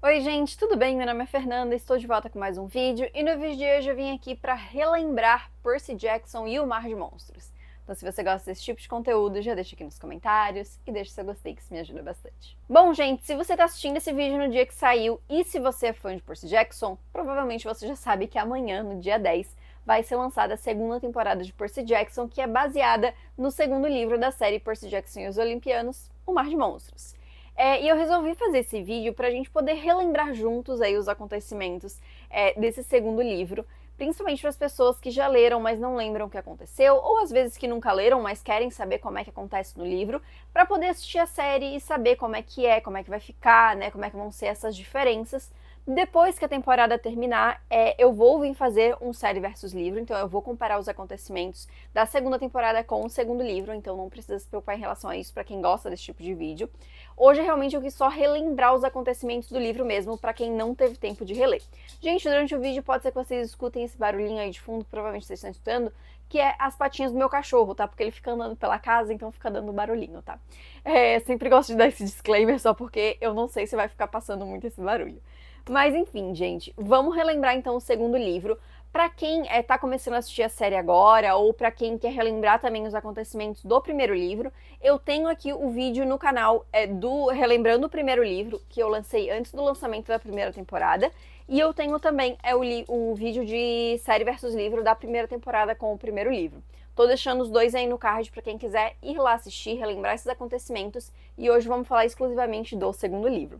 Oi gente, tudo bem? Meu nome é Fernanda, estou de volta com mais um vídeo e no vídeo de hoje eu vim aqui para relembrar Percy Jackson e o Mar de Monstros. Então se você gosta desse tipo de conteúdo, já deixa aqui nos comentários e deixa seu gostei que isso me ajuda bastante. Bom gente, se você está assistindo esse vídeo no dia que saiu e se você é fã de Percy Jackson, provavelmente você já sabe que amanhã, no dia 10, vai ser lançada a segunda temporada de Percy Jackson, que é baseada no segundo livro da série Percy Jackson e os Olimpianos, O Mar de Monstros. E eu resolvi fazer esse vídeo para a gente poder relembrar juntos aí os acontecimentos desse segundo livro, principalmente para as pessoas que já leram, mas não lembram o que aconteceu, ou às vezes que nunca leram, mas querem saber como é que acontece no livro, para poder assistir a série e saber como é que vai ficar, né, como é que vão ser essas diferenças. Depois que a temporada terminar, eu vou vir fazer um série versus livro, então eu vou comparar os acontecimentos da segunda temporada com o segundo livro, então não precisa se preocupar em relação a isso para quem gosta desse tipo de vídeo. Hoje, realmente, eu quis só relembrar os acontecimentos do livro mesmo, para quem não teve tempo de reler. Gente, durante o vídeo pode ser que vocês escutem esse barulhinho aí de fundo, que provavelmente vocês estão escutando, que é as patinhas do meu cachorro, tá? Porque ele fica andando pela casa, então fica dando barulhinho, tá? Sempre gosto de dar esse disclaimer, só porque eu não sei se vai ficar passando muito esse barulho. Mas enfim, gente, vamos relembrar então o segundo livro. Pra quem tá começando a assistir a série agora, ou pra quem quer relembrar também os acontecimentos do primeiro livro, eu tenho aqui o vídeo no canal do Relembrando o Primeiro Livro, que eu lancei antes do lançamento da primeira temporada, e eu tenho também o vídeo de série versus livro da primeira temporada com o primeiro livro. Tô deixando os dois aí no card para quem quiser ir lá assistir, relembrar esses acontecimentos, e hoje vamos falar exclusivamente do segundo livro.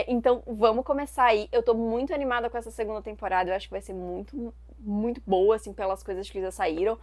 Então vamos começar aí. Eu tô muito animada com essa segunda temporada, eu acho que vai ser muito, muito boa, assim, pelas coisas que já saíram.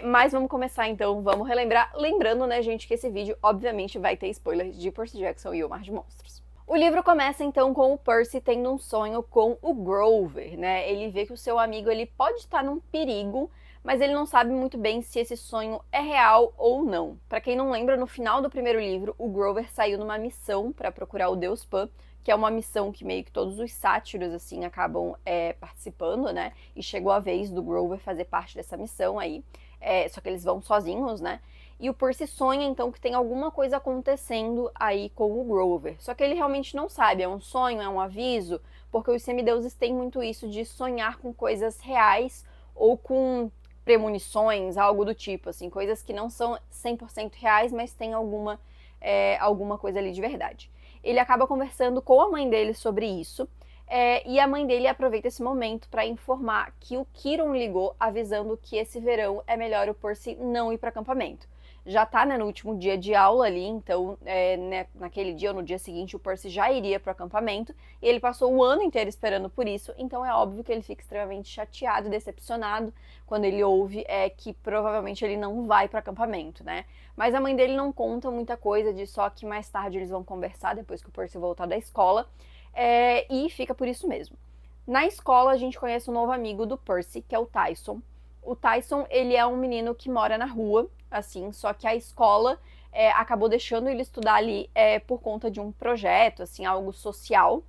Mas vamos começar então, vamos relembrar. Lembrando, né, gente, que esse vídeo obviamente vai ter spoilers de Percy Jackson e o Mar de Monstros. O livro começa então com o Percy tendo um sonho com o Grover, né? Ele vê que o seu amigo ele pode estar num perigo, mas ele não sabe muito bem se esse sonho é real ou não. Para quem não lembra, no final do primeiro livro, o Grover saiu numa missão para procurar o Deus Pan, que é uma missão que meio que todos os sátiros, assim, acabam participando, né? E chegou a vez do Grover fazer parte dessa missão aí. Só que eles vão sozinhos, né? E o Percy sonha, então, que tem alguma coisa acontecendo aí com o Grover. Só que ele realmente não sabe, é um sonho, é um aviso, porque os semideuses têm muito isso de sonhar com coisas reais ou com premonições, algo do tipo, assim, coisas que não são 100% reais, mas tem alguma coisa ali de verdade. Ele acaba conversando com a mãe dele sobre isso, e a mãe dele aproveita esse momento para informar que o Quirrell ligou avisando que esse verão é melhor o Percy não ir para acampamento. Já tá, né, no último dia de aula ali, então né, naquele dia ou no dia seguinte o Percy já iria para o acampamento, e ele passou o ano inteiro esperando por isso, então é óbvio que ele fica extremamente chateado e decepcionado quando ele ouve que provavelmente ele não vai para o acampamento, né? Mas a mãe dele não conta muita coisa disso, só que mais tarde eles vão conversar depois que o Percy voltar da escola, e fica por isso mesmo. Na escola a gente conhece um novo amigo do Percy, que é o Tyson. O Tyson, ele é um menino que mora na rua, assim, só que a escola acabou deixando ele estudar ali por conta de um projeto, assim, algo social.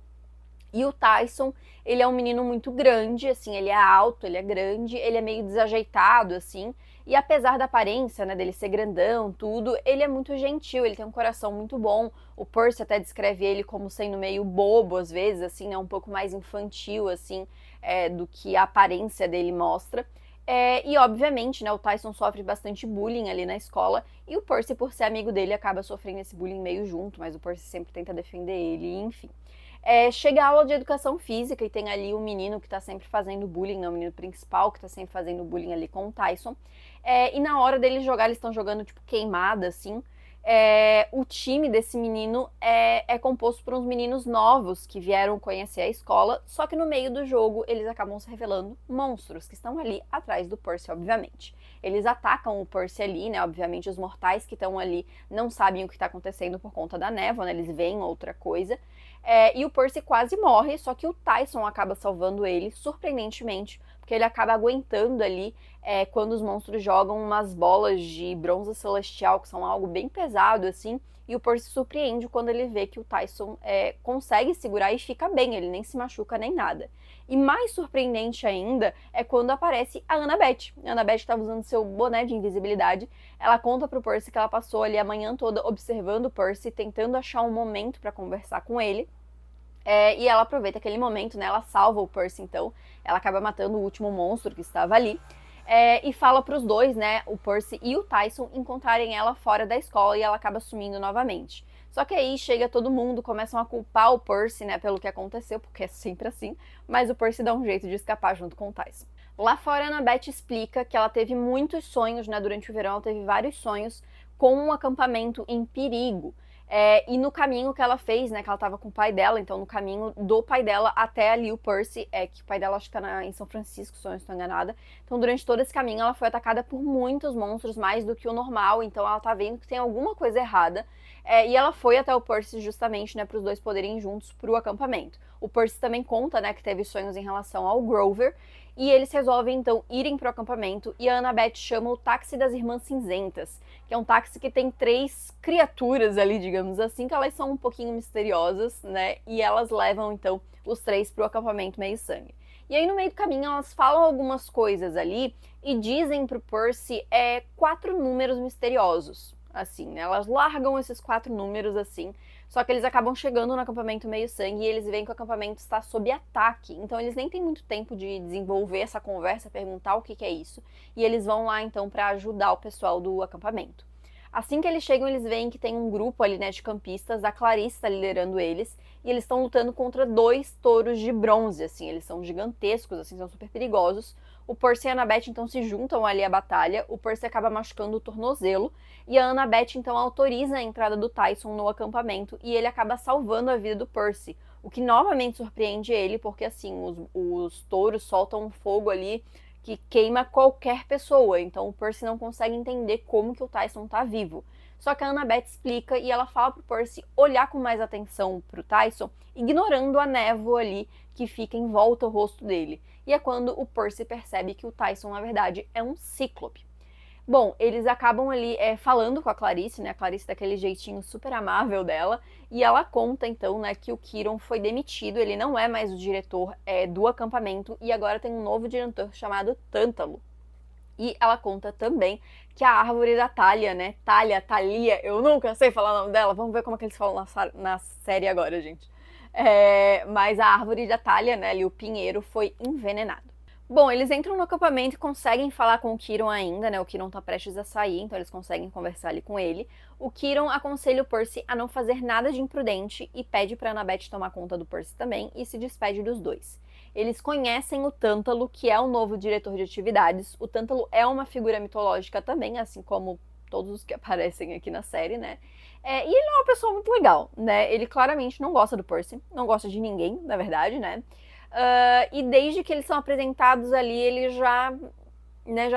E o Tyson, ele é um menino muito grande, assim, ele é alto, ele é grande, ele é meio desajeitado, assim, e apesar da aparência, né, dele ser grandão, tudo, ele é muito gentil, ele tem um coração muito bom. O Percy até descreve ele como sendo meio bobo, às vezes, assim, né, um pouco mais infantil, assim, do que a aparência dele mostra. E obviamente, né, o Tyson sofre bastante bullying ali na escola, e o Percy, por ser amigo dele, acaba sofrendo esse bullying meio junto, mas o Percy sempre tenta defender ele, enfim. Chega a aula de educação física e tem ali o menino que tá sempre fazendo bullying, né, o menino principal que tá sempre fazendo bullying ali com o Tyson. E na hora deles jogar, eles estão jogando tipo queimada, assim. O time desse menino é composto por uns meninos novos que vieram conhecer a escola, só que no meio do jogo eles acabam se revelando monstros que estão ali atrás do Percy, obviamente. Eles atacam o Percy ali, né? Obviamente os mortais que estão ali não sabem o que está acontecendo por conta da névoa, né? Eles veem outra coisa. E o Percy quase morre, só que o Tyson acaba salvando ele, surpreendentemente, porque ele acaba aguentando ali quando os monstros jogam umas bolas de bronze celestial, que são algo bem pesado, assim, e o Percy se surpreende quando ele vê que o Tyson consegue segurar e fica bem, ele nem se machuca nem nada. E mais surpreendente ainda é quando aparece a Annabeth. A Annabeth estava usando seu boné de invisibilidade. Ela conta pro Percy que ela passou ali a manhã toda observando o Percy, tentando achar um momento para conversar com ele. E ela aproveita aquele momento, né? Ela salva o Percy, então. Ela acaba matando o último monstro que estava ali. E fala pros dois, né? O Percy e o Tyson encontrarem ela fora da escola e ela acaba sumindo novamente. Só que aí chega todo mundo, começam a culpar o Percy, né, pelo que aconteceu, porque é sempre assim, mas o Percy dá um jeito de escapar junto com o Tyson. Lá fora, a Annabeth explica que ela teve muitos sonhos, né, durante o verão, ela teve vários sonhos com um acampamento em perigo. E no caminho que ela fez, né, que ela tava com o pai dela, então no caminho do pai dela até ali o Percy, que o pai dela acho que tá em São Francisco, se eu não estou enganada. Então durante todo esse caminho ela foi atacada por muitos monstros, mais do que o normal, então ela tá vendo que tem alguma coisa errada. E ela foi até o Percy justamente, né, para os dois poderem ir juntos pro acampamento. O Percy também conta, né, que teve sonhos em relação ao Grover, e eles resolvem então irem pro acampamento, e a Annabeth chama o táxi das Irmãs Cinzentas, que é um táxi que tem 3 criaturas ali, digamos assim, que elas são um pouquinho misteriosas, né, e elas levam então os 3 pro acampamento Meio Sangue. E aí no meio do caminho elas falam algumas coisas ali e dizem pro Percy 4 números misteriosos. Assim, né? Elas largam esses 4 números assim, só que eles acabam chegando no acampamento Meio Sangue e eles veem que o acampamento está sob ataque, então eles nem têm muito tempo de desenvolver essa conversa, perguntar o que é isso, e eles vão lá então para ajudar o pessoal do acampamento. Assim que eles chegam, eles veem que tem um grupo ali, né, de campistas, a Clarice está liderando eles, e eles estão lutando contra 2 touros de bronze, assim, eles são gigantescos, assim, são super perigosos. O Percy e a Annabeth então se juntam ali à batalha, o Percy acaba machucando o tornozelo, e a Annabeth então autoriza a entrada do Tyson no acampamento, e ele acaba salvando a vida do Percy, o que novamente surpreende ele, porque assim, os touros soltam um fogo ali que queima qualquer pessoa, então o Percy não consegue entender como que o Tyson tá vivo. Só que a Annabeth explica e ela fala pro Percy olhar com mais atenção pro Tyson, ignorando a névoa ali que fica em volta ao rosto dele. E é quando o Percy percebe que o Tyson, na verdade, é um cíclope. Bom, eles acabam ali falando com a Clarice, né? A Clarice daquele jeitinho super amável dela, e ela conta então, né, que o Quirón foi demitido, ele não é mais o diretor do acampamento e agora tem um novo diretor chamado Tântalo. E ela conta também que a árvore da Thalia, né? Thalia, eu nunca sei falar o nome dela, vamos ver como é que eles falam na série agora, gente. Mas a árvore da Thalia, né, ali o pinheiro, foi envenenado. Bom, eles entram no acampamento e conseguem falar com o Quirón ainda, né? O Quirón tá prestes a sair, então eles conseguem conversar ali com ele. O Quirón aconselha o Percy a não fazer nada de imprudente e pede pra Annabeth tomar conta do Percy também e se despede dos dois. Eles conhecem o Tântalo, que é o novo diretor de atividades. O Tântalo é uma figura mitológica também, assim como todos os que aparecem aqui na série, né? E ele é uma pessoa muito legal, né? Ele claramente não gosta do Percy, não gosta de ninguém, na verdade, né? E desde que eles são apresentados ali, ele já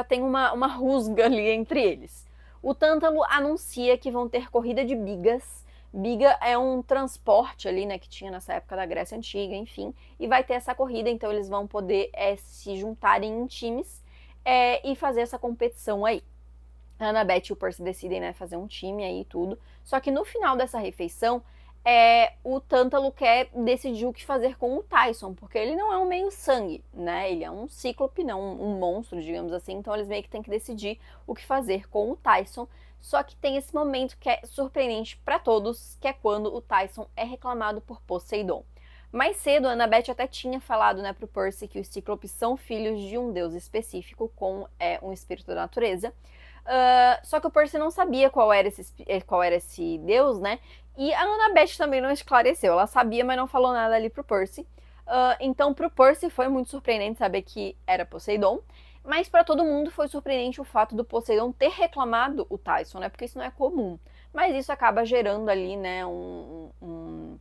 tem uma rusga ali entre eles. O Tântalo anuncia que vão ter corrida de bigas. Biga é um transporte ali, né, que tinha nessa época da Grécia Antiga, enfim, e vai ter essa corrida, então eles vão poder se juntarem em times e fazer essa competição aí. A Annabeth e o Percy decidem, né, fazer um time aí e tudo, só que no final dessa refeição, o Tântalo quer decidir o que fazer com o Tyson, porque ele não é um meio-sangue, né? Ele é um cíclope, não um monstro, digamos assim. Então eles meio que têm que decidir o que fazer com o Tyson. Só que tem esse momento que é surpreendente para todos, que é quando o Tyson é reclamado por Poseidon. Mais cedo, a Annabeth até tinha falado, né, pro Percy que os cíclopes são filhos de um deus específico com um espírito da natureza. Só que o Percy não sabia qual era esse deus, né? E a Annabeth também não esclareceu. Ela sabia, mas não falou nada ali pro Percy. Então, pro Percy foi muito surpreendente saber que era Poseidon. Mas para todo mundo foi surpreendente o fato do Poseidon ter reclamado o Tyson, né? Porque isso não é comum. Mas isso acaba gerando ali, né, um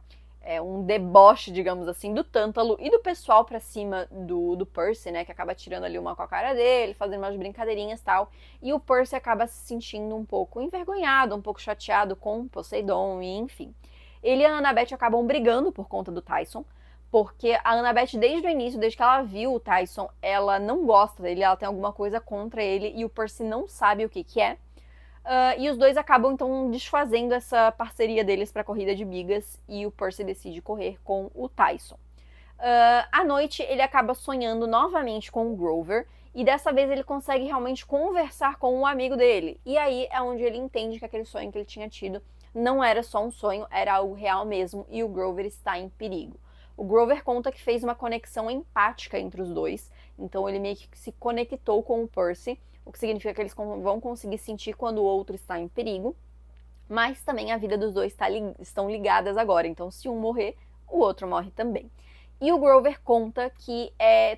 deboche, digamos assim, do Tântalo e do pessoal pra cima do Percy, né, que acaba tirando ali uma com a cara dele, fazendo umas brincadeirinhas e tal, e o Percy acaba se sentindo um pouco envergonhado, um pouco chateado com Poseidon, e enfim. Ele e a Annabeth acabam brigando por conta do Tyson, porque a Annabeth, desde o início, desde que ela viu o Tyson, ela não gosta dele, ela tem alguma coisa contra ele, e o Percy não sabe o que é. E os dois acabam, então, desfazendo essa parceria deles para a corrida de bigas e o Percy decide correr com o Tyson. À noite, ele acaba sonhando novamente com o Grover e dessa vez ele consegue realmente conversar com um amigo dele. E aí é onde ele entende que aquele sonho que ele tinha tido não era só um sonho, era algo real mesmo e o Grover está em perigo. O Grover conta que fez uma conexão empática entre os dois, então ele meio que se conectou com o Percy, o que significa que eles vão conseguir sentir quando o outro está em perigo, mas também a vida dos dois estão ligadas agora, então se um morrer, o outro morre também. E o Grover conta que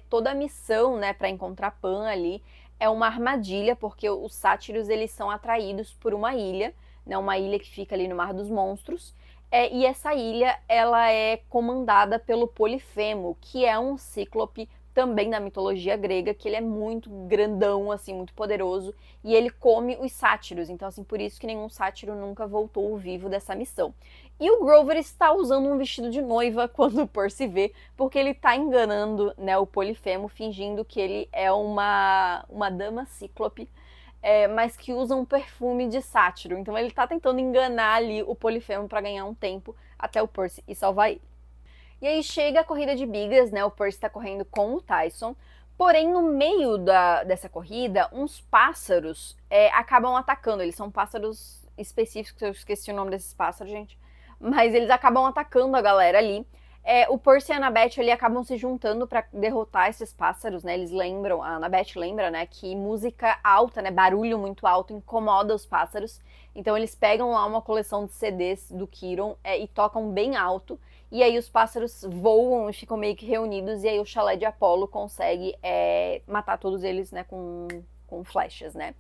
toda a missão, né, para encontrar Pan ali é uma armadilha, porque os sátiros eles são atraídos por uma ilha, né, uma ilha que fica ali no Mar dos Monstros, e essa ilha ela é comandada pelo Polifemo, que é um cíclope também da mitologia grega, que ele é muito grandão, assim, muito poderoso, e ele come os sátiros, então assim, por isso que nenhum sátiro nunca voltou vivo dessa missão. E o Grover está usando um vestido de noiva quando o Percy vê, porque ele está enganando, né, o Polifemo, fingindo que ele é uma dama cíclope, mas que usa um perfume de sátiro. Então ele tá tentando enganar ali o Polifemo para ganhar um tempo até o Percy ir salvar ele. E aí chega a corrida de bigas, né? O Percy tá correndo com o Tyson. Porém, no meio dessa corrida, uns pássaros acabam atacando. Eles são pássaros específicos, eu esqueci o nome desses pássaros, gente. Mas eles acabam atacando a galera ali. O Percy e a Annabeth ali acabam se juntando para derrotar esses pássaros, né? Eles lembram, a Annabeth lembra, né, que música alta, né, barulho muito alto incomoda os pássaros. Então eles pegam lá uma coleção de CDs do Quirrell e tocam bem alto. E aí os pássaros voam e ficam meio que reunidos, e aí o chalé de Apolo consegue matar todos eles, né, com flechas, né.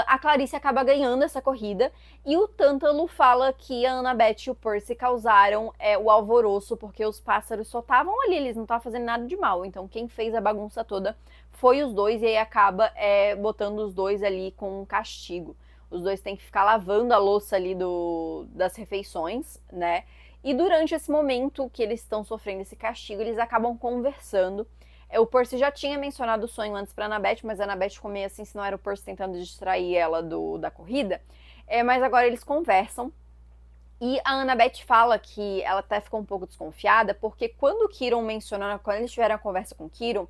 A Clarice acaba ganhando essa corrida, e o Tântalo fala que a Annabeth e o Percy causaram o alvoroço, porque os pássaros só estavam ali, eles não estavam fazendo nada de mal, então quem fez a bagunça toda foi os dois, e aí acaba botando os dois ali com um castigo. Os dois têm que ficar lavando a louça ali das refeições, né, e durante esse momento que eles estão sofrendo esse castigo, eles acabam conversando. O Percy já tinha mencionado o sonho antes pra Annabeth, mas a Annabeth ficou meio assim, se não era o Percy tentando distrair ela da corrida. Mas agora eles conversam. E a Annabeth fala que ela até ficou um pouco desconfiada, porque quando o Quirrell mencionou, quando eles tiveram a conversa com o Quirrell,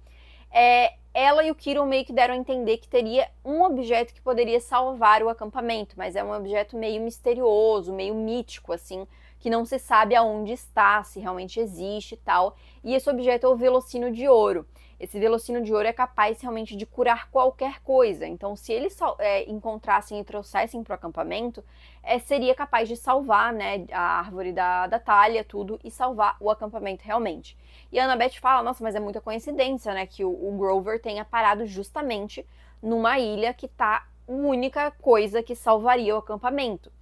ela e o Quirrell meio que deram a entender que teria um objeto que poderia salvar o acampamento, mas é um objeto meio misterioso, meio mítico, assim, que não se sabe aonde está, se realmente existe e tal. E esse objeto é o Velocino de Ouro. Esse Velocino de Ouro é capaz realmente de curar qualquer coisa. Então, se eles encontrassem e trouxessem para o acampamento, seria capaz de salvar, né, a árvore da Thalia, tudo, e salvar o acampamento realmente. E a Annabeth fala, nossa, mas é muita coincidência, né, que o Grover tenha parado justamente numa ilha que tá a única coisa que salvaria o acampamento.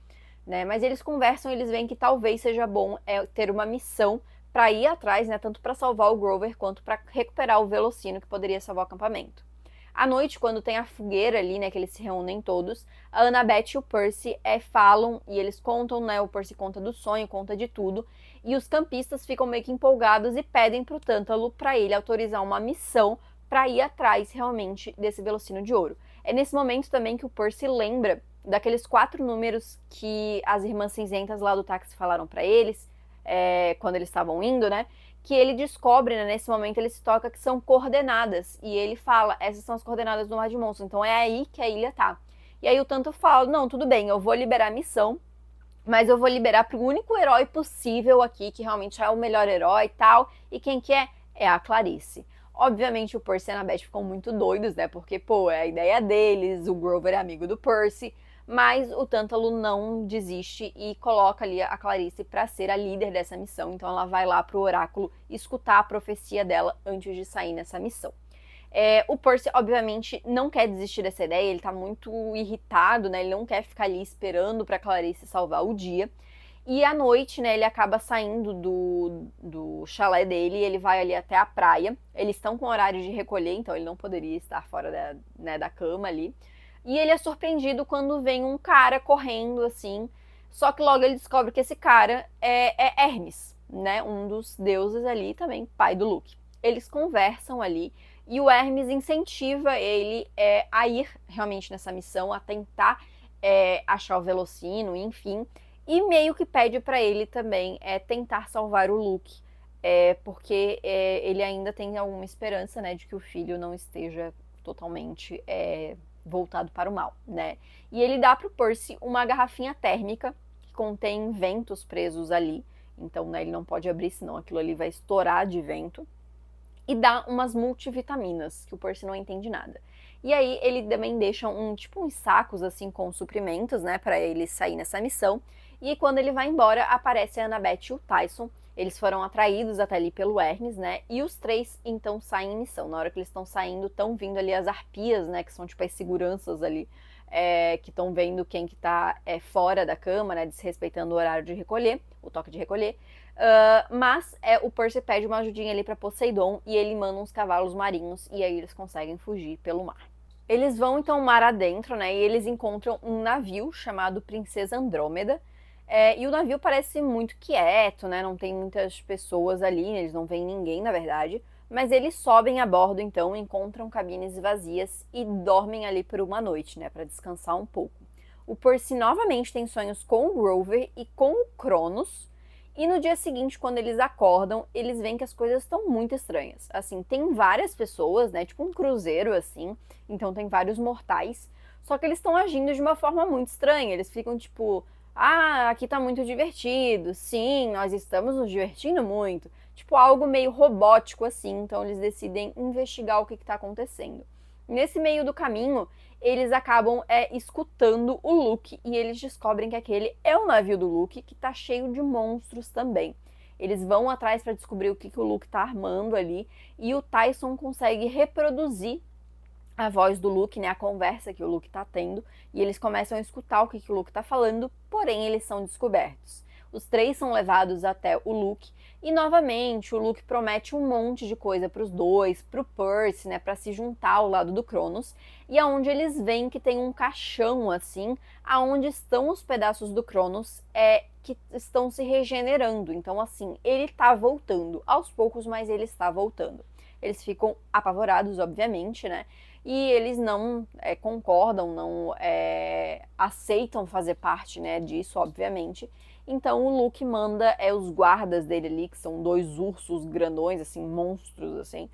Né? Mas eles conversam e eles veem que talvez seja bom ter uma missão para ir atrás, né, tanto para salvar o Grover quanto para recuperar o Velocino que poderia salvar o acampamento. À noite, quando tem a fogueira ali, né, que eles se reúnem todos, a Annabeth e o Percy falam e eles contam, né, o Percy conta do sonho, conta de tudo, e os campistas ficam meio que empolgados e pedem pro Tântalo para ele autorizar uma missão para ir atrás realmente desse Velocino de Ouro. É nesse momento também que o Percy lembra daqueles 4 números que as irmãs cinzentas lá do táxi falaram para eles, quando eles estavam indo, né? Que ele descobre, né, nesse momento ele se toca que são coordenadas. E ele fala, essas são as coordenadas do Mar de Monstros, então é aí que a ilha tá. E aí o Tanto fala, não, tudo bem, eu vou liberar a missão, mas eu vou liberar pro único herói possível aqui, que realmente é o melhor herói e tal. E quem que é? É a Clarice. Obviamente o Percy e a Annabeth ficam muito doidos, né? Porque, pô, é a ideia deles, o Grover é amigo do Percy. Mas o Tântalo não desiste e coloca ali a Clarice para ser a líder dessa missão. Então ela vai lá pro oráculo escutar a profecia dela antes de sair nessa missão. O Percy, obviamente, não quer desistir dessa ideia, ele tá muito irritado, né? Ele não quer ficar ali esperando pra Clarice salvar o dia. E à noite, né, ele acaba saindo do chalé dele e ele vai ali até a praia. Eles estão com horário de recolher, então ele não poderia estar fora da cama ali. E ele é surpreendido quando vem um cara correndo, assim. Só que logo ele descobre que esse cara é Hermes, né? Um dos deuses ali também, pai do Luke. Eles conversam ali e o Hermes incentiva ele a ir realmente nessa missão, a tentar achar o Velocino, enfim. E meio que pede para ele também tentar salvar o Luke. Porque ele ainda tem alguma esperança, né, de que o filho não esteja totalmente voltado para o mal, né? E ele dá pro Percy uma garrafinha térmica que contém ventos presos ali. Então, né, ele não pode abrir, senão aquilo ali vai estourar de vento. E dá umas multivitaminas, que o Percy não entende nada. E aí ele também deixa uns sacos assim com suprimentos, né, para ele sair nessa missão. E quando ele vai embora, aparece a Annabeth e o Tyson. Eles foram atraídos até ali pelo Hermes, né? E os três então saem em missão. Na hora que eles estão saindo, estão vindo ali as arpias, né, que são tipo as seguranças ali, que estão vendo quem que tá fora da cama, né, desrespeitando o horário de recolher, o toque de recolher. Mas o Percy pede uma ajudinha ali para Poseidon e ele manda uns cavalos marinhos e aí eles conseguem fugir pelo mar. Eles vão então mar adentro, né, e eles encontram um navio chamado Princesa Andrômeda. E o navio parece muito quieto, né, não tem muitas pessoas ali, eles não veem ninguém na verdade. Mas eles sobem a bordo então, encontram cabines vazias e dormem ali por uma noite, né, para descansar um pouco. O Percy novamente tem sonhos com o Grover e com o Cronos. E no dia seguinte, quando eles acordam, eles veem que as coisas estão muito estranhas. Assim, tem várias pessoas, né? Tipo um cruzeiro, assim. Então tem vários mortais. Só que eles estão agindo de uma forma muito estranha. Eles ficam tipo, ah, aqui tá muito divertido. Sim, nós estamos nos divertindo muito. Tipo, algo meio robótico, assim. Então eles decidem investigar o que tá acontecendo. Nesse meio do caminho, eles acabam escutando o Luke e eles descobrem que aquele é o navio do Luke, que tá cheio de monstros também. Eles vão atrás para descobrir o que o Luke tá armando ali e o Tyson consegue reproduzir a voz do Luke, né, a conversa que o Luke tá tendo, e eles começam a escutar o que o Luke tá falando, porém eles são descobertos. Os três são levados até o Luke e novamente o Luke promete um monte de coisa para os dois, para o Percy, né, para se juntar ao lado do Cronos, e aonde eles veem que tem um caixão assim, aonde estão os pedaços do Cronos que estão se regenerando. Então assim, ele tá voltando aos poucos, mas ele está voltando. Eles ficam apavorados, obviamente, né? E eles não concordam, não aceitam fazer parte, né, disso, obviamente. Então o Luke manda os guardas dele ali, que são dois ursos grandões, assim, monstros, assim,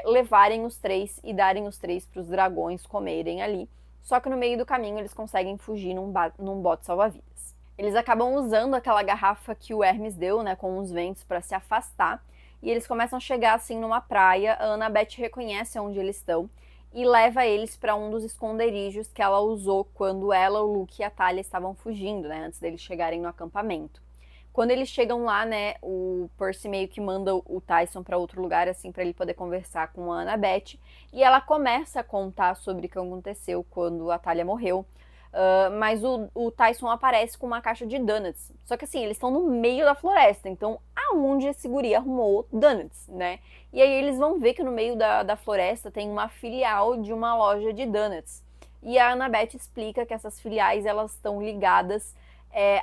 levarem os três e darem os três para os dragões comerem ali. Só que no meio do caminho eles conseguem fugir num bote salva-vidas. Eles acabam usando aquela garrafa que o Hermes deu, né, com os ventos para se afastar. E eles começam a chegar assim numa praia. A Annabeth reconhece onde eles estão e leva eles para um dos esconderijos que ela usou quando ela, o Luke e a Talia estavam fugindo, né, antes deles chegarem no acampamento. Quando eles chegam lá, né, o Percy meio que manda o Tyson para outro lugar, assim, para ele poder conversar com a Annabeth, e ela começa a contar sobre o que aconteceu quando a Talia morreu. Mas o Tyson aparece com uma caixa de donuts. Só que assim, eles estão no meio da floresta, então aonde esse guri arrumou donuts, né? E aí eles vão ver que no meio da floresta tem uma filial de uma loja de donuts. E a Annabeth explica que essas filiais, elas estão ligadas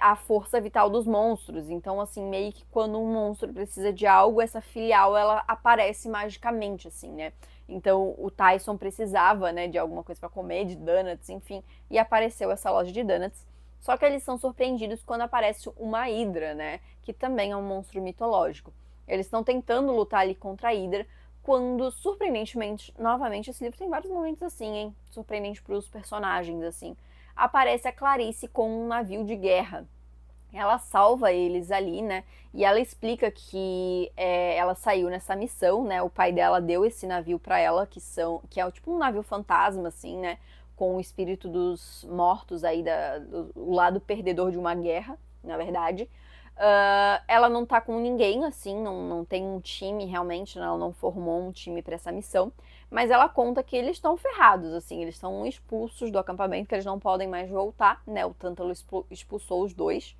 à força vital dos monstros. Então, assim, meio que quando um monstro precisa de algo, essa filial, ela aparece magicamente, assim, né? Então o Tyson precisava, né, de alguma coisa para comer, de donuts, enfim, e apareceu essa loja de donuts. Só que eles são surpreendidos quando aparece uma Hydra, né, que também é um monstro mitológico. Eles estão tentando lutar ali contra a Hydra, quando, surpreendentemente, novamente, esse livro tem vários momentos assim, hein, surpreendente para os personagens, assim, aparece a Clarice com um navio de guerra. Ela salva eles ali, né? E ela explica que ela saiu nessa missão, né? O pai dela deu esse navio para ela, que é tipo um navio fantasma, assim, né? Com o espírito dos mortos aí, do lado perdedor de uma guerra, na verdade. Ela não tá com ninguém, assim, não tem um time realmente, né? Ela não formou um time para essa missão. Mas ela conta que eles estão ferrados, assim, eles estão expulsos do acampamento, que eles não podem mais voltar, né? O Tântalo expulsou os dois.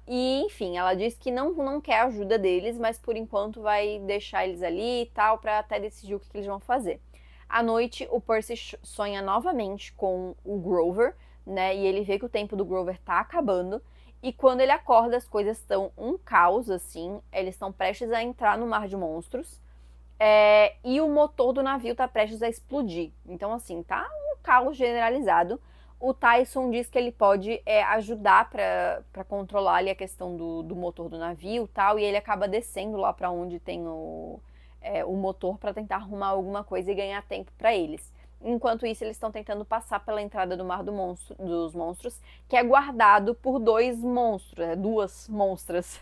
E enfim, ela diz que não quer a ajuda deles, mas por enquanto vai deixar eles ali e tal, pra até decidir o que eles vão fazer. À noite, o Percy sonha novamente com o Grover, né? E ele vê que o tempo do Grover tá acabando. E quando ele acorda, as coisas estão um caos, assim. Eles estão prestes a entrar no mar de monstros. E o motor do navio tá prestes a explodir. Então, assim, tá um caos generalizado. O Tyson diz que ele pode ajudar para controlar ali a questão do motor do navio e tal, e ele acaba descendo lá para onde tem o motor para tentar arrumar alguma coisa e ganhar tempo para eles. enquanto isso eles estão tentando passar pela entrada do Mar dos Monstros, que é guardado por duas monstras.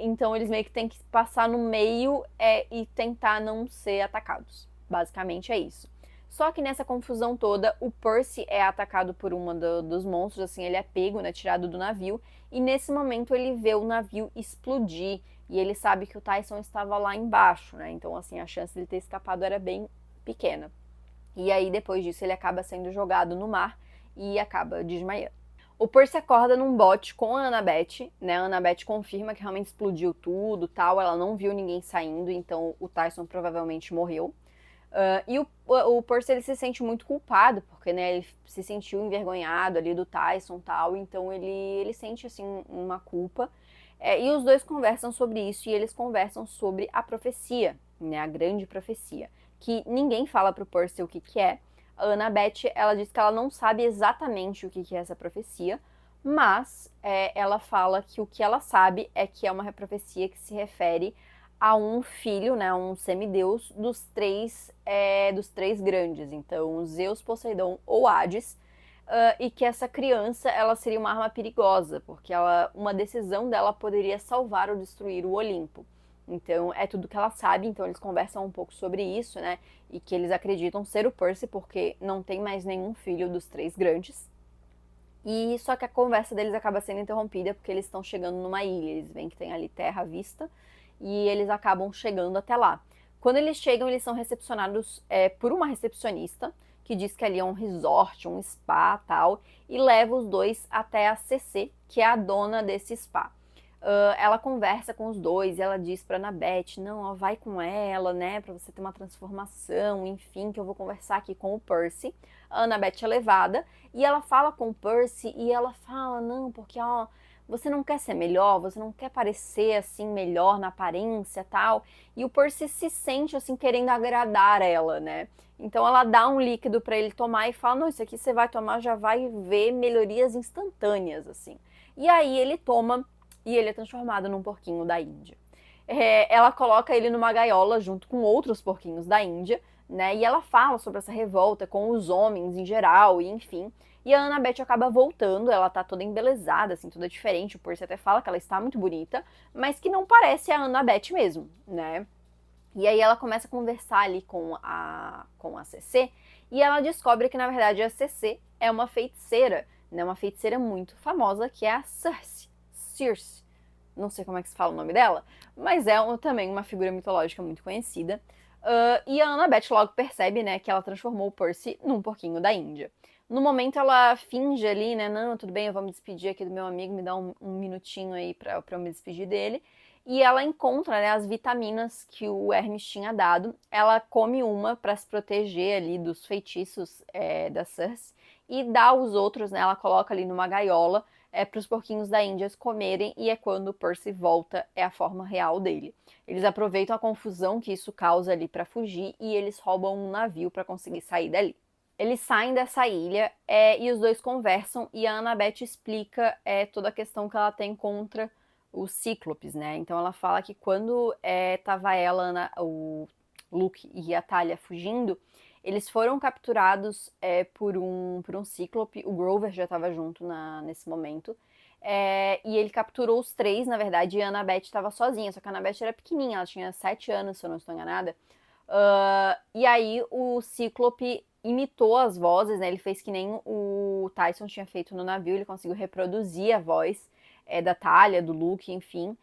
Então eles meio que têm que passar no meio e tentar não ser atacados. Basicamente é isso. Só que nessa confusão toda, o Percy é atacado por uma dos monstros, assim, ele é pego, né, tirado do navio, e nesse momento ele vê o navio explodir, e ele sabe que o Tyson estava lá embaixo, né, então, assim, a chance de ele ter escapado era bem pequena. E aí, depois disso, ele acaba sendo jogado no mar e acaba desmaiando. O Percy acorda num bote com a Annabeth, né? A Annabeth confirma que realmente explodiu tudo, tal. Ela não viu ninguém saindo, então o Tyson provavelmente morreu. E o Percy ele se sente muito culpado, porque né, ele se sentiu envergonhado ali do Tyson, tal. Então ele sente assim uma culpa. E os dois conversam sobre isso e eles conversam sobre a profecia, né? A grande profecia, que ninguém fala pro Percy o que é. A Annabeth, ela diz que ela não sabe exatamente o que é essa profecia, mas ela fala que o que ela sabe é que é uma profecia que se refere a um filho, né, um semideus dos três grandes, então Zeus, Poseidon ou Hades, e que essa criança ela seria uma arma perigosa, porque uma decisão dela poderia salvar ou destruir o Olimpo. Então é tudo que ela sabe, então eles conversam um pouco sobre isso, né? E que eles acreditam ser o Percy porque não tem mais nenhum filho dos três grandes. E só que a conversa deles acaba sendo interrompida porque eles estão chegando numa ilha, eles veem que tem ali terra à vista e eles acabam chegando até lá. Quando eles chegam, eles são recepcionados por uma recepcionista que diz que ali é um resort, um spa tal, e leva os dois até a CC, que é a dona desse spa. Ela conversa com os dois e ela diz pra Annabeth, não, ó, vai com ela, né, pra você ter uma transformação, enfim, que eu vou conversar aqui com o Percy. A Annabeth é levada e ela fala com o Percy e ela fala, não, porque, ó, você não quer ser melhor, você não quer parecer, assim, melhor na aparência tal. E o Percy se sente, assim, querendo agradar ela, né. Então ela dá um líquido pra ele tomar e fala, não, isso aqui você vai tomar, já vai ver melhorias instantâneas, assim. E aí ele toma e ele é transformado num porquinho da Índia. Ela coloca ele numa gaiola junto com outros porquinhos da Índia, né? E ela fala sobre essa revolta com os homens em geral, e enfim. E a Annabeth acaba voltando, ela tá toda embelezada, assim, toda diferente. O Percy até fala que ela está muito bonita, mas que não parece a Annabeth mesmo, né? E aí ela começa a conversar ali com a CC, e ela descobre que, na verdade, a CC é uma feiticeira, né? Uma feiticeira muito famosa, que é a Circe. Não sei como é que se fala o nome dela, mas é também uma figura mitológica muito conhecida. E a Annabeth logo percebe, né, que ela transformou o Percy num porquinho da Índia. No momento ela finge ali, né, não, tudo bem, eu vou me despedir aqui do meu amigo, me dá um minutinho aí pra eu me despedir dele. E ela encontra, né, as vitaminas que o Hermes tinha dado. Ela come uma para se proteger ali dos feitiços da Circe e dá os outros, né, ela coloca ali numa gaiola para os porquinhos da Índia comerem, e é quando o Percy volta, é a forma real dele. Eles aproveitam a confusão que isso causa ali para fugir e eles roubam um navio para conseguir sair dali. Eles saem dessa ilha e os dois conversam e a Annabeth explica toda a questão que ela tem contra os Cíclopes, né? Então ela fala que quando tava ela, o Luke e a Talia fugindo, eles foram capturados por um Cíclope, o Grover já estava junto nesse momento, e ele capturou os três, na verdade, e a Annabeth estava sozinha, só que a Annabeth era pequenininha, ela tinha 7 anos, se eu não estou enganada. E aí o Cíclope imitou as vozes, né? Ele fez que nem o Tyson tinha feito no navio, ele conseguiu reproduzir a voz da Talia, do Luke, enfim,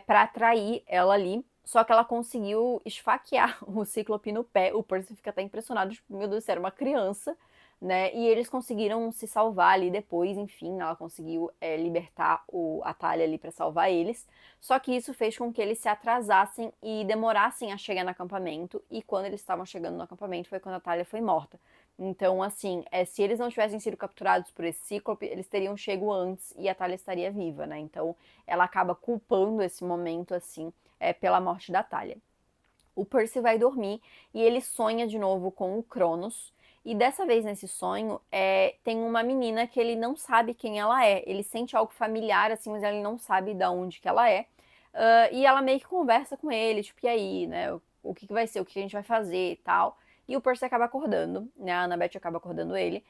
para atrair ela ali. Só que ela conseguiu esfaquear o Cíclope no pé. O Percy fica até impressionado, tipo, meu Deus, era uma criança, né? E eles conseguiram se salvar ali depois, enfim, ela conseguiu libertar a Talia ali para salvar eles. Só que isso fez com que eles se atrasassem e demorassem a chegar no acampamento. E quando eles estavam chegando no acampamento foi quando a Talia foi morta. Então, assim, se eles não tivessem sido capturados por esse Cíclope, eles teriam chego antes e a Talia estaria viva, né? Então, ela acaba culpando esse momento, assim, pela morte da Talia. O Percy vai dormir e ele sonha de novo com o Cronos. E dessa vez, nesse sonho, tem uma menina que ele não sabe quem ela é. Ele sente algo familiar, assim, mas ele não sabe de onde que ela é. E ela meio que conversa com ele, tipo, e aí, né? O que vai ser? O que a gente vai fazer e tal. e o Percy acaba acordando, né, a Annabeth acaba acordando ele,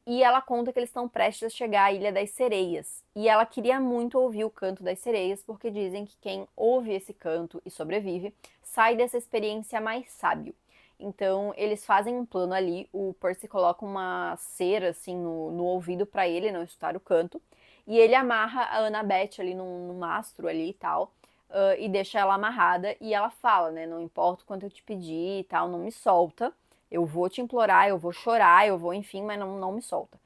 e ela conta que eles estão prestes a chegar à Ilha das Sereias. E ela queria muito ouvir o canto das sereias, porque dizem que quem ouve esse canto e sobrevive, sai dessa experiência mais sábio. Então, eles fazem um plano ali, o Percy coloca uma cera, assim, no ouvido para ele não escutar o canto, e ele amarra a Annabeth ali num mastro ali e tal, e deixa ela amarrada, e ela fala, né, não importa o quanto eu te pedir e tal, não me solta, eu vou te implorar, eu vou chorar, eu vou, enfim, mas não me solta.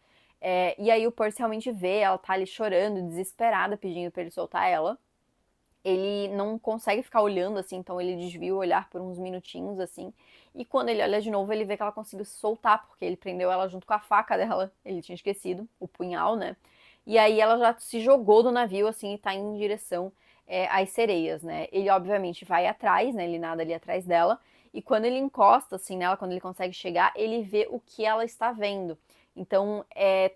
E aí o Percy realmente vê, ela tá ali chorando, desesperada, pedindo pra ele soltar ela. Ele não consegue ficar olhando assim, então ele desvia o olhar por uns minutinhos assim. E quando ele olha de novo, ele vê que ela conseguiu se soltar, porque ele prendeu ela junto com a faca dela. Ele tinha esquecido, o punhal, né? E aí ela já se jogou do navio assim e tá indo em direção às sereias, né? Ele obviamente vai atrás, né? Ele nada ali atrás dela. E quando ele encosta assim nela, quando ele consegue chegar, ele vê o que ela está vendo. Então,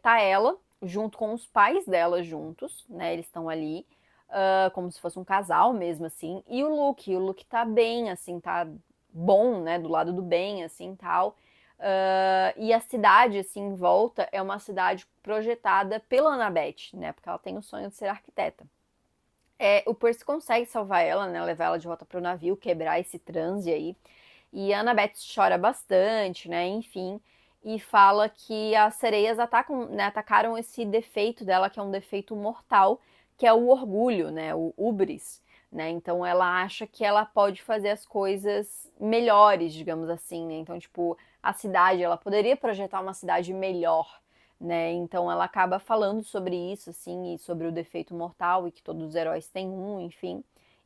tá ela junto com os pais dela juntos, né? Eles estão ali como se fosse um casal mesmo, assim. E o Luke tá bem, assim, tá bom, né, do lado do bem, assim, tal. E a cidade, assim, em volta é uma cidade projetada pela Annabeth, né, porque ela tem o sonho de ser arquiteta. O Percy consegue salvar ela, né, levar ela de volta pro navio, quebrar esse transe aí. E a Annabeth chora bastante, né, enfim, e fala que as sereias atacaram esse defeito dela, que é um defeito mortal, que é o orgulho, né, o hubris, né? Então ela acha que ela pode fazer as coisas melhores, digamos assim, né? Então, tipo, a cidade, ela poderia projetar uma cidade melhor, né? Então ela acaba falando sobre isso, assim, e sobre o defeito mortal e que todos os heróis têm um, enfim.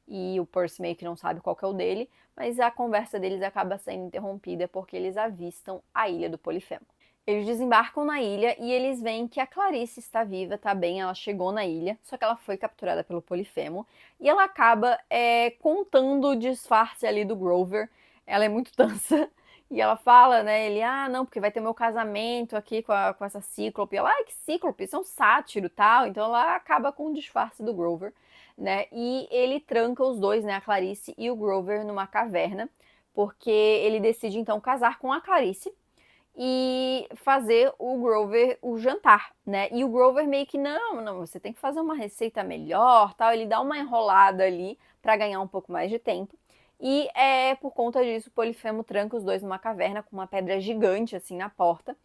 E o Percy meio que não sabe qual que é o dele, mas a conversa deles acaba sendo interrompida porque eles avistam a ilha do Polifemo. Eles desembarcam na ilha e eles veem que a Clarice está viva, tá bem, ela chegou na ilha, só que ela foi capturada pelo Polifemo e ela acaba contando o disfarce ali do Grover. Ela é muito tansa e ela fala, né, ele, não, porque vai ter meu casamento aqui com essa Cíclope. Ela, que Cíclope? Isso é um sátiro, tal. Então ela acaba com o disfarce do Grover, né, e ele tranca os dois, né, a Clarice e o Grover numa caverna, porque ele decide então casar com a Clarice e fazer o Grover o jantar, né? E o Grover meio que não, você tem que fazer uma receita melhor, tal. Ele dá uma enrolada ali para ganhar um pouco mais de tempo. E por conta disso, o Polifemo tranca os dois numa caverna com uma pedra gigante assim na porta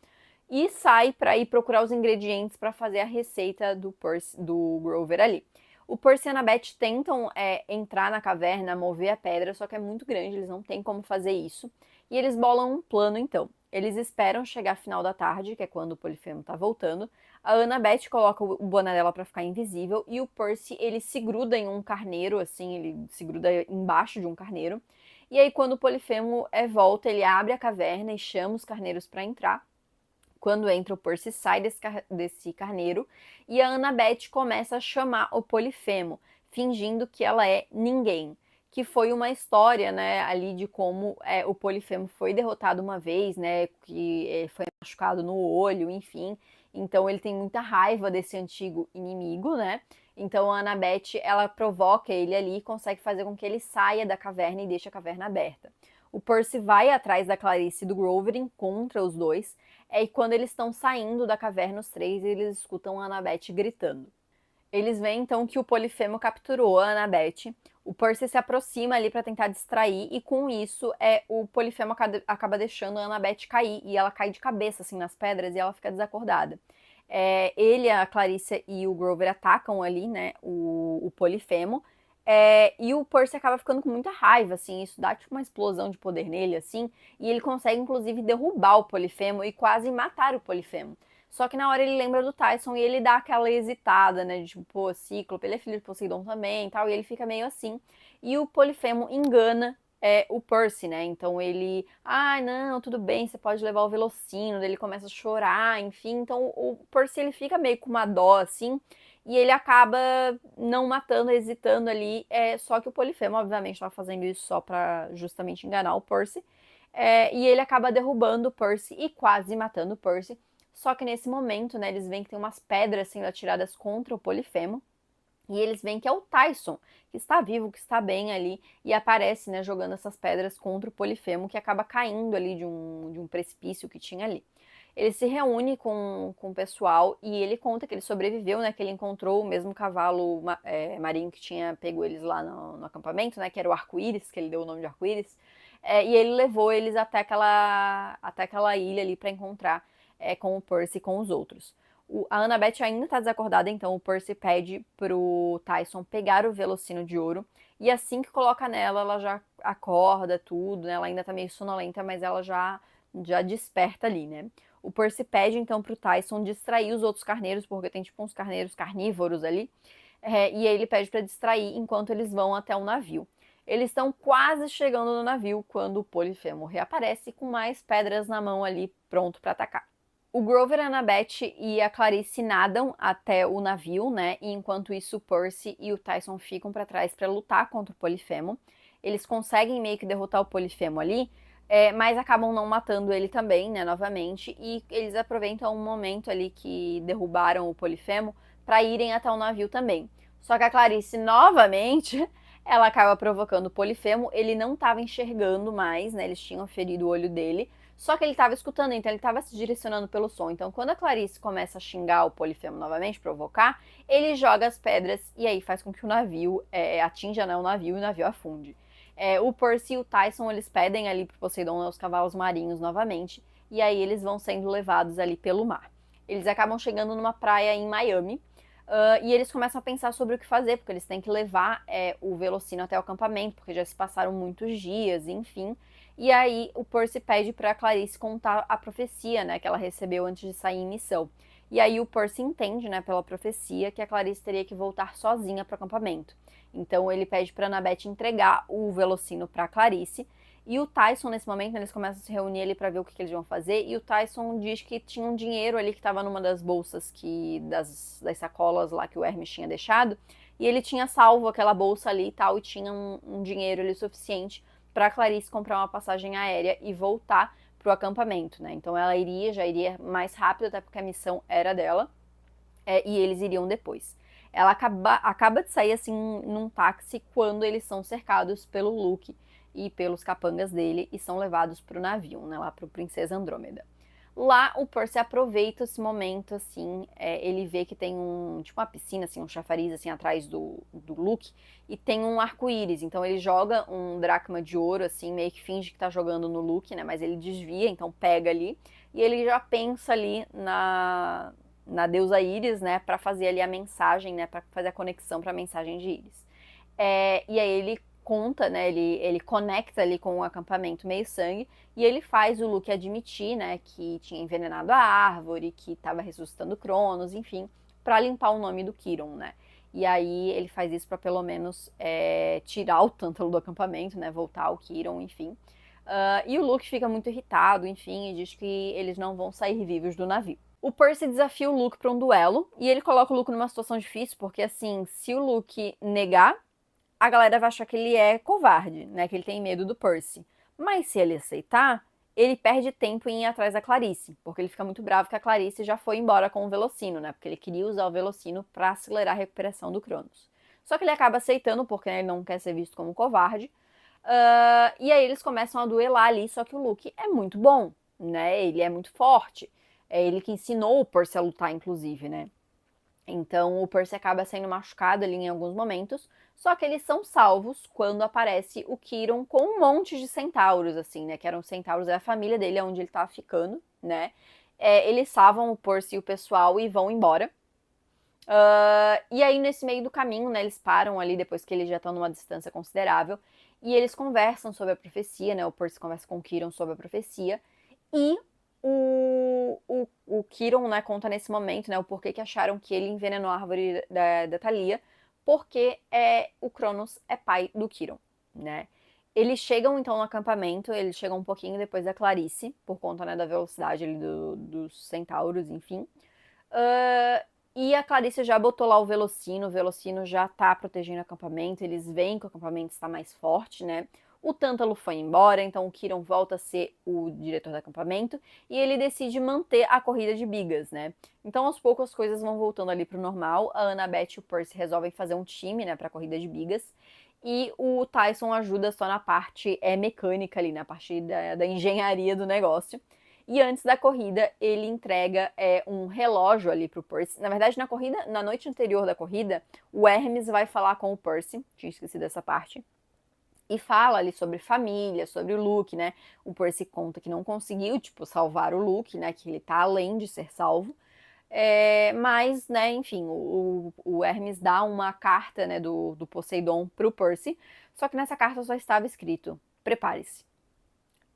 e sai para ir procurar os ingredientes para fazer a receita do Grover ali. O Percy e a Annabeth tentam entrar na caverna, mover a pedra, só que é muito grande, eles não têm como fazer isso. E eles bolam um plano então. Eles esperam chegar final da tarde, que é quando o Polifemo tá voltando. A Annabeth coloca o boné dela para ficar invisível e o Percy, ele se gruda em um carneiro, assim, ele se gruda embaixo de um carneiro. E aí quando o Polifemo volta, ele abre a caverna e chama os carneiros para entrar. Quando entra, o Percy sai desse carneiro e a Annabeth começa a chamar o Polifemo, fingindo que ela é ninguém. Que foi uma história, né, ali de como o Polifemo foi derrotado uma vez, né, que foi machucado no olho, enfim. Então ele tem muita raiva desse antigo inimigo, né? Então a Annabeth, ela provoca ele ali e consegue fazer com que ele saia da caverna e deixe a caverna aberta. O Percy vai atrás da Clarice e do Grover, encontra os dois, e quando eles estão saindo da caverna, os três, eles escutam a Annabeth gritando. Eles veem então que o Polifemo capturou a Annabeth. O Percy se aproxima ali para tentar distrair, e com isso o Polifemo acaba deixando a Annabeth cair, e ela cai de cabeça assim nas pedras e ela fica desacordada. Ele, a Clarissa e o Grover atacam ali, né, o Polifemo. E o Percy acaba ficando com muita raiva, assim, isso dá tipo uma explosão de poder nele, assim, e ele consegue inclusive derrubar o Polifemo e quase matar o Polifemo. Só que na hora ele lembra do Tyson e ele dá aquela hesitada, né, de tipo, pô, Cíclope, ele é filho de Poseidon também e tal, e ele fica meio assim. E o Polifemo engana o Percy, né, então ele, não, tudo bem, você pode levar o Velocino, ele começa a chorar, enfim, então o Percy ele fica meio com uma dó, assim, e ele acaba não matando, hesitando ali. Só que o Polifemo, obviamente, estava fazendo isso só para justamente enganar o Percy. E ele acaba derrubando o Percy e quase matando o Percy. Só que nesse momento, né, eles veem que tem umas pedras sendo atiradas contra o Polifemo. E eles veem que é o Tyson, que está vivo, que está bem ali, e aparece, né, jogando essas pedras contra o Polifemo, que acaba caindo ali de um precipício que tinha ali. Ele se reúne com o pessoal e ele conta que ele sobreviveu, né, que ele encontrou o mesmo cavalo marinho que tinha pego eles lá no acampamento, né, que era o arco-íris, que ele deu o nome de arco-íris, e ele levou eles até aquela ilha ali para encontrar com o Percy e com os outros. A Annabeth ainda tá desacordada, então o Percy pede pro Tyson pegar o Velocino de ouro. E assim que coloca nela, ela já acorda tudo, né? Ela ainda tá meio sonolenta, mas ela já desperta ali, né? O Percy pede então pro Tyson distrair os outros carneiros, porque tem tipo uns carneiros carnívoros ali. E aí ele pede para distrair enquanto eles vão até o navio. Eles estão quase chegando no navio quando o Polifemo reaparece com mais pedras na mão ali, pronto para atacar. O Grover, a Annabeth e a Clarice nadam até o navio, né? E enquanto isso, o Percy e o Tyson ficam para trás para lutar contra o Polifemo. Eles conseguem meio que derrotar o Polifemo ali, mas acabam não matando ele também, né? Novamente. E eles aproveitam um momento ali que derrubaram o Polifemo para irem até o navio também. Só que a Clarice, novamente, ela acaba provocando o Polifemo. Ele não estava enxergando mais, né? Eles tinham ferido o olho dele. Só que ele estava escutando, então ele estava se direcionando pelo som. Então, quando a Clarice começa a xingar o Polifemo novamente, provocar, ele joga as pedras e aí faz com que o navio atinja, né, o navio e o navio afunde. O Percy e o Tyson, eles pedem ali pro Poseidon, né, os cavalos marinhos novamente, e aí eles vão sendo levados ali pelo mar. Eles acabam chegando numa praia em Miami, e eles começam a pensar sobre o que fazer, porque eles têm que levar o Velocino até o acampamento, porque já se passaram muitos dias, enfim. E aí o Percy pede para Clarice contar a profecia, né, que ela recebeu antes de sair em missão. E aí o Percy entende, né, pela profecia, que a Clarice teria que voltar sozinha para o acampamento. Então ele pede para Annabeth entregar o Velocino para Clarice. E o Tyson, nesse momento, eles começam a se reunir ali para ver o que eles vão fazer. E o Tyson diz que tinha um dinheiro ali que estava numa das bolsas das sacolas lá que o Hermes tinha deixado. E ele tinha salvo aquela bolsa ali e tal, e tinha um dinheiro ali suficiente para Clarice comprar uma passagem aérea e voltar pro acampamento, né? Então ela já iria mais rápido, até porque a missão era dela, e eles iriam depois. Ela acaba de sair assim num táxi quando eles são cercados pelo Luke e pelos capangas dele e são levados pro navio, né? Lá pro Princesa Andrômeda. Lá o Percy aproveita esse momento, assim, ele vê que tem tipo uma piscina, assim, um chafariz, assim, atrás do Luke, e tem um arco-íris, então ele joga um dracma de ouro, assim, meio que finge que tá jogando no Luke, né, mas ele desvia, então pega ali, e ele já pensa ali na deusa Íris, né, pra fazer ali a mensagem, né, pra fazer a conexão pra mensagem de Íris. E aí ele conta, né, ele conecta ali com o acampamento meio-sangue e ele faz o Luke admitir, né, que tinha envenenado a árvore, que estava ressuscitando Cronos, enfim, para limpar o nome do Quirón, né. E aí ele faz isso para pelo menos tirar o Tântalo do acampamento, né, voltar ao Quirón, enfim. E o Luke fica muito irritado, enfim, e diz que eles não vão sair vivos do navio. O Percy desafia o Luke para um duelo e ele coloca o Luke numa situação difícil, porque assim, se o Luke negar, a galera vai achar que ele é covarde, né? Que ele tem medo do Percy. Mas se ele aceitar, ele perde tempo em ir atrás da Clarice, porque ele fica muito bravo que a Clarice já foi embora com o Velocino, né? Porque ele queria usar o Velocino para acelerar a recuperação do Cronos. Só que ele acaba aceitando porque ele não quer ser visto como covarde. E aí eles começam a duelar ali, só que o Luke é muito bom, né? Ele é muito forte. É ele que ensinou o Percy a lutar, inclusive, né? Então o Percy acaba sendo machucado ali em alguns momentos, só que eles são salvos quando aparece o Quirón com um monte de centauros, assim, né? Que eram centauros da família dele, onde ele tava ficando, né? Eles salvam o Percy e o pessoal e vão embora. E aí, nesse meio do caminho, né, eles param ali depois que eles já estão numa distância considerável e eles conversam sobre a profecia, né? O Percy conversa com o Quirón sobre a profecia e o Quirón, né, conta nesse momento, né, o porquê que acharam que ele envenenou a árvore da Thalia, porque o Cronos é pai do Quirón, né. Eles chegam, então, no acampamento, eles chegam um pouquinho depois da Clarice, por conta, né, da velocidade ali dos centauros, enfim. E a Clarice já botou lá o Velocino já tá protegendo o acampamento, eles veem que o acampamento está mais forte, né. O Tântalo foi embora, então o Quirón volta a ser o diretor do acampamento e ele decide manter a corrida de bigas, né? Então aos poucos as coisas vão voltando ali pro normal. A Annabeth e o Percy resolvem fazer um time, né, pra corrida de bigas. E o Tyson ajuda só na parte mecânica ali, na parte da engenharia do negócio. E antes da corrida, ele entrega um relógio ali pro Percy. Na verdade, na noite anterior da corrida, o Hermes vai falar com o Percy, tinha esquecido essa parte, e fala ali sobre família, sobre o Luke, né? O Percy conta que não conseguiu, tipo, salvar o Luke, né? Que ele tá além de ser salvo. Mas, né, enfim, o Hermes dá uma carta, né, do Poseidon pro Percy, só que nessa carta só estava escrito, prepare-se.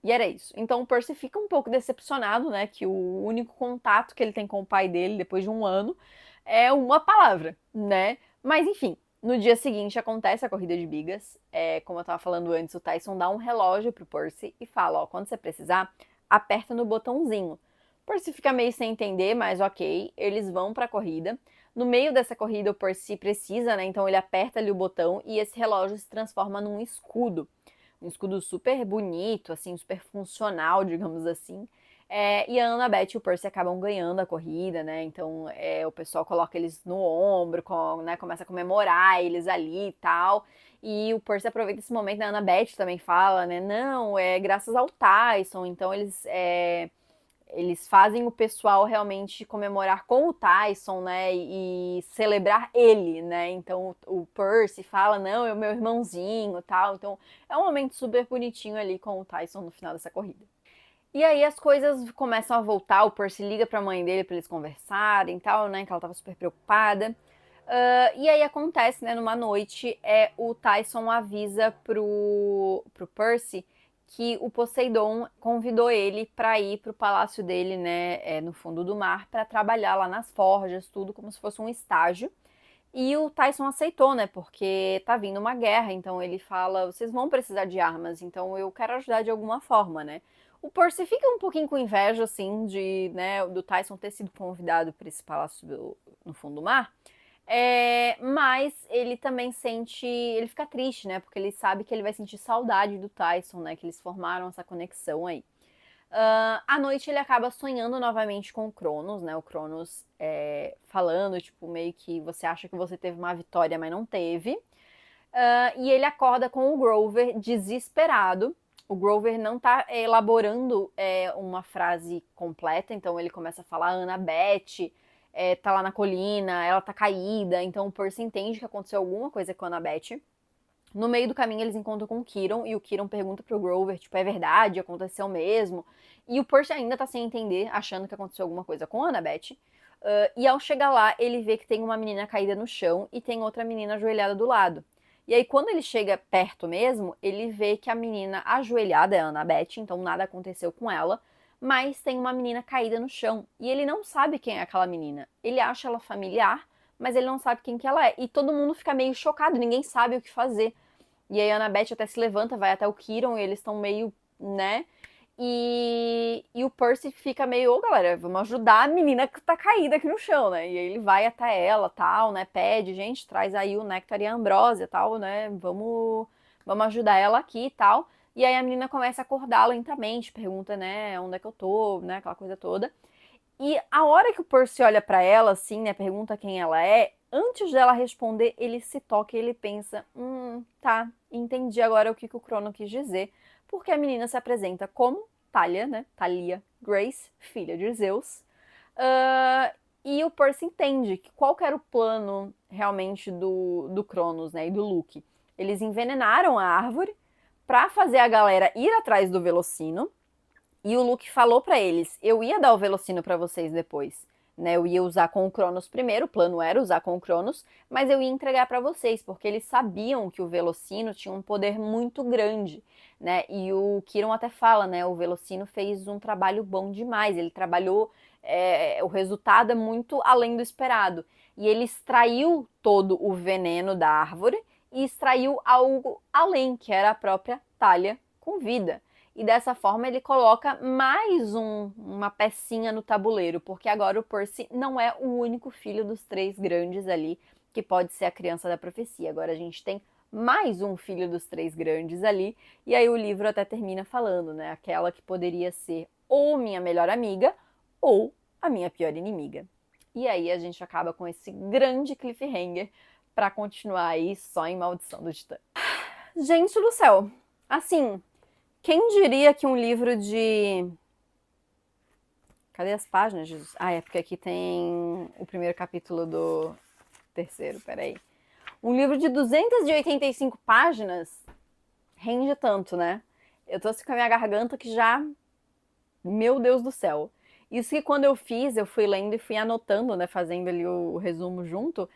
E era isso. Então o Percy fica um pouco decepcionado, né, que o único contato que ele tem com o pai dele, depois de um ano, é uma palavra, né? Mas enfim, no dia seguinte acontece a corrida de bigas. Como eu tava falando antes, o Tyson dá um relógio pro Percy e fala, ó, quando você precisar, aperta no botãozinho. O Percy fica meio sem entender, mas ok, eles vão pra corrida. No meio dessa corrida, o Percy precisa, né? Então ele aperta ali o botão e esse relógio se transforma num escudo. Um escudo super bonito, assim, super funcional, digamos assim. E a Annabeth e o Percy acabam ganhando a corrida, né? Então o pessoal coloca eles no ombro, né? Começa a comemorar eles ali e tal. E o Percy aproveita esse momento, né? A Annabeth também fala, né? Não, é graças ao Tyson. Então eles fazem o pessoal realmente comemorar com o Tyson, né, e celebrar ele, né, então o Percy fala, não, é o meu irmãozinho, tal, então é um momento super bonitinho ali com o Tyson no final dessa corrida. E aí as coisas começam a voltar, o Percy liga pra mãe dele pra eles conversarem e tal, né, que ela tava super preocupada. E aí acontece, né, numa noite, o Tyson avisa pro Percy que o Poseidon convidou ele para ir pro palácio dele, né, no fundo do mar, para trabalhar lá nas forjas, tudo como se fosse um estágio. E o Tyson aceitou, né, porque tá vindo uma guerra, então ele fala, vocês vão precisar de armas, então eu quero ajudar de alguma forma, né. O Percy fica um pouquinho com inveja, assim, né, do Tyson ter sido convidado para esse palácio no fundo do mar, mas ele também ele fica triste, né? Porque ele sabe que ele vai sentir saudade do Tyson, né? Que eles formaram essa conexão aí. À noite ele acaba sonhando novamente com o Cronos, né? O Cronos falando, tipo, meio que você acha que você teve uma vitória, mas não teve. E ele acorda com o Grover desesperado. O Grover não tá elaborando uma frase completa, então ele começa a falar Annabeth, tá lá na colina, ela tá caída, então o Percy entende que aconteceu alguma coisa com a Annabeth. No meio do caminho eles encontram com o Quirón e o Quirón pergunta pro Grover, tipo, é verdade, aconteceu mesmo? E o Percy ainda tá sem entender, achando que aconteceu alguma coisa com a Annabeth. E ao chegar lá, ele vê que tem uma menina caída no chão e tem outra menina ajoelhada do lado. E aí, quando ele chega perto mesmo, ele vê que a menina ajoelhada é a Annabeth, então nada aconteceu com ela, mas tem uma menina caída no chão. E ele não sabe quem é aquela menina. Ele acha ela familiar, mas ele não sabe quem que ela é. E todo mundo fica meio chocado, ninguém sabe o que fazer. E aí a Annabeth até se levanta, vai até o Quirón e eles estão meio, né? E o Percy fica meio, ô galera, vamos ajudar a menina que tá caída aqui no chão, né? E aí ele vai até ela, tal, né? Pede, gente, traz aí o néctar e a ambrósia, tal, né? Vamos ajudar ela aqui e tal. E aí a menina começa a acordar lentamente, pergunta, né, onde é que eu tô, né? Aquela coisa toda. E a hora que o Percy olha pra ela, assim, né, pergunta quem ela é, antes dela responder, ele se toca e ele pensa, tá, entendi agora o que o Crono quis dizer, porque a menina se apresenta como Thalia, né, Thalia Grace, filha de Zeus, e o Percy entende que qual que era o plano realmente do Cronos, né, e do Luke. Eles envenenaram a árvore pra fazer a galera ir atrás do Velocino, e o Luke falou pra eles: eu ia dar o Velocino pra vocês depois, né? Eu ia usar com o Cronos primeiro, o plano era usar com o Cronos, mas eu ia entregar pra vocês, porque eles sabiam que o Velocino tinha um poder muito grande, né? E o Quirón até fala, né? O Velocino fez um trabalho bom demais, ele trabalhou, o resultado é muito além do esperado. E ele extraiu todo o veneno da árvore e extraiu algo além, que era a própria Thalia com vida. E dessa forma ele coloca mais uma pecinha no tabuleiro, porque agora o Percy não é o único filho dos três grandes ali que pode ser a criança da profecia. Agora a gente tem mais um filho dos três grandes ali, e aí o livro até termina falando, né, aquela que poderia ser ou minha melhor amiga ou a minha pior inimiga. E aí a gente acaba com esse grande cliffhanger pra continuar aí só em Maldição do Titã. Gente do céu, assim, quem diria que um livro de... Cadê as páginas, Jesus? Ah, é porque aqui tem o primeiro capítulo do terceiro, peraí. Um livro de 285 páginas rende tanto, né? Eu tô assim com a minha garganta que já... Meu Deus do céu. Isso que quando eu fiz, eu fui lendo e fui anotando, né? Fazendo ali o resumo junto.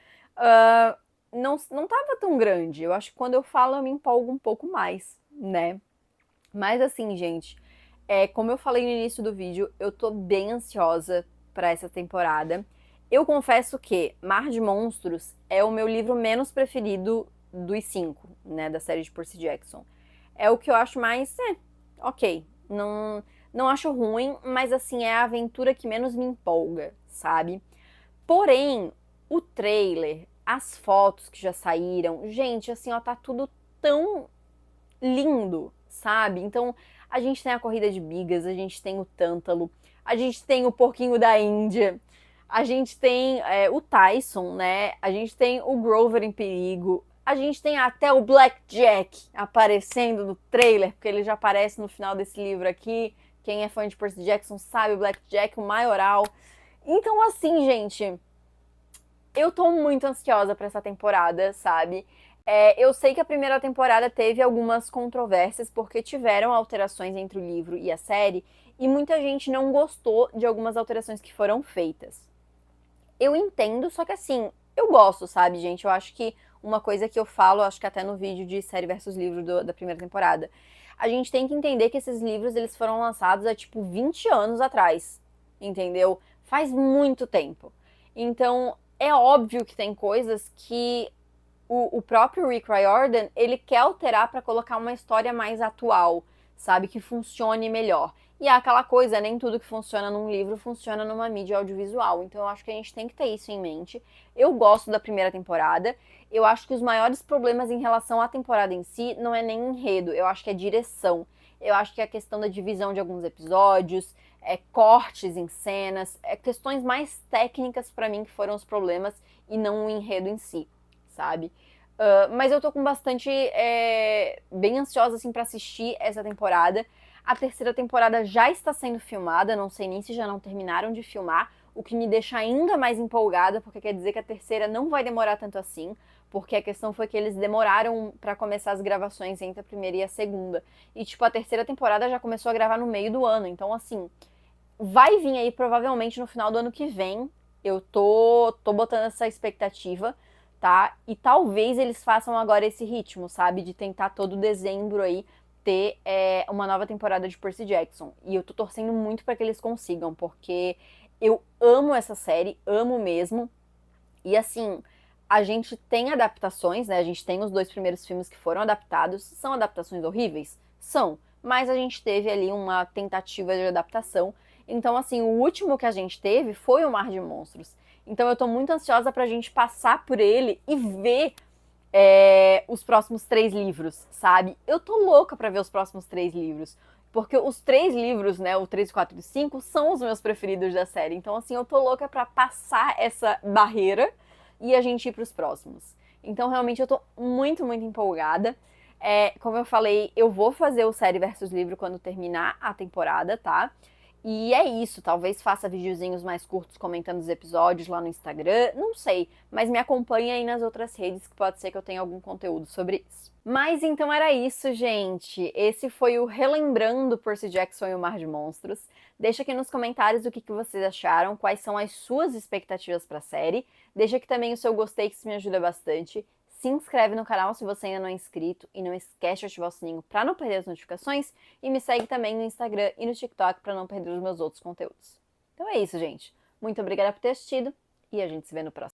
Não tava tão grande. Eu acho que quando eu falo eu me empolgo um pouco mais, né? Mas assim, gente, como eu falei no início do vídeo, eu tô bem ansiosa pra essa temporada. Eu confesso que Mar de Monstros é o meu livro menos preferido dos 5, né, da série de Percy Jackson. É o que eu acho mais, ok, não acho ruim, mas assim, é a aventura que menos me empolga, sabe? Porém, o trailer, as fotos que já saíram, gente, assim, ó, tá tudo tão lindo, sabe? Então, a gente tem a corrida de bigas, a gente tem o tântalo, a gente tem o porquinho da Índia, a gente tem o Tyson, né? A gente tem o Grover em perigo, a gente tem até o Blackjack aparecendo no trailer, porque ele já aparece no final desse livro aqui. Quem é fã de Percy Jackson sabe o Blackjack, o maioral. Então, assim, gente, eu tô muito ansiosa pra essa temporada, sabe? Eu sei que a primeira temporada teve algumas controvérsias, porque tiveram alterações entre o livro e a série, e muita gente não gostou de algumas alterações que foram feitas. Eu entendo, só que assim, eu gosto, sabe, gente? Eu acho que uma coisa que eu falo, acho que até no vídeo de série versus livro da primeira temporada, a gente tem que entender que esses livros, eles foram lançados há, tipo, 20 anos atrás, entendeu? Faz muito tempo. Então, é óbvio que tem coisas que o próprio Rick Riordan, ele quer alterar para colocar uma história mais atual, sabe? Que funcione melhor. E é aquela coisa, nem tudo que funciona num livro funciona numa mídia audiovisual. Então eu acho que a gente tem que ter isso em mente. Eu gosto da primeira temporada. Eu acho que os maiores problemas em relação à temporada em si não é nem enredo, eu acho que é direção. Eu acho que é a questão da divisão de alguns episódios, cortes em cenas, questões mais técnicas para mim que foram os problemas e não o enredo em si, sabe? Mas eu tô com bastante... bem ansiosa, assim, pra assistir essa temporada. A terceira temporada já está sendo filmada, não sei nem se já não terminaram de filmar, o que me deixa ainda mais empolgada, porque quer dizer que a terceira não vai demorar tanto assim, porque a questão foi que eles demoraram pra começar as gravações entre a primeira e a segunda. E, tipo, a terceira temporada já começou a gravar no meio do ano, então, assim, vai vir aí provavelmente no final do ano que vem. Eu tô botando essa expectativa, tá? E talvez eles façam agora esse ritmo, sabe? De tentar todo dezembro aí ter uma nova temporada de Percy Jackson. E eu tô torcendo muito pra que eles consigam, porque eu amo essa série, amo mesmo. E assim, a gente tem adaptações, né? A gente tem os 2 primeiros filmes que foram adaptados. São adaptações horríveis? São. Mas a gente teve ali uma tentativa de adaptação. Então, assim, o último que a gente teve foi o Mar de Monstros. Então eu tô muito ansiosa pra gente passar por ele e ver os próximos 3 livros, sabe? Eu tô louca pra ver os próximos 3 livros. Porque os 3 livros, né, o 3, 4 e 5, são os meus preferidos da série. Então, assim, eu tô louca pra passar essa barreira e a gente ir pros próximos. Então, realmente, eu tô muito, muito empolgada. Como eu falei, eu vou fazer o série versus livro quando terminar a temporada, tá? E é isso, talvez faça videozinhos mais curtos comentando os episódios lá no Instagram, não sei, mas me acompanha aí nas outras redes que pode ser que eu tenha algum conteúdo sobre isso. Mas então era isso, gente. Esse foi o Relembrando Percy Jackson e o Mar de Monstros. Deixa aqui nos comentários o que vocês acharam, quais são as suas expectativas pra série. Deixa aqui também o seu gostei, que isso me ajuda bastante. Se inscreve no canal se você ainda não é inscrito e não esquece de ativar o sininho para não perder as notificações e me segue também no Instagram e no TikTok para não perder os meus outros conteúdos. Então é isso, gente. Muito obrigada por ter assistido e a gente se vê no próximo.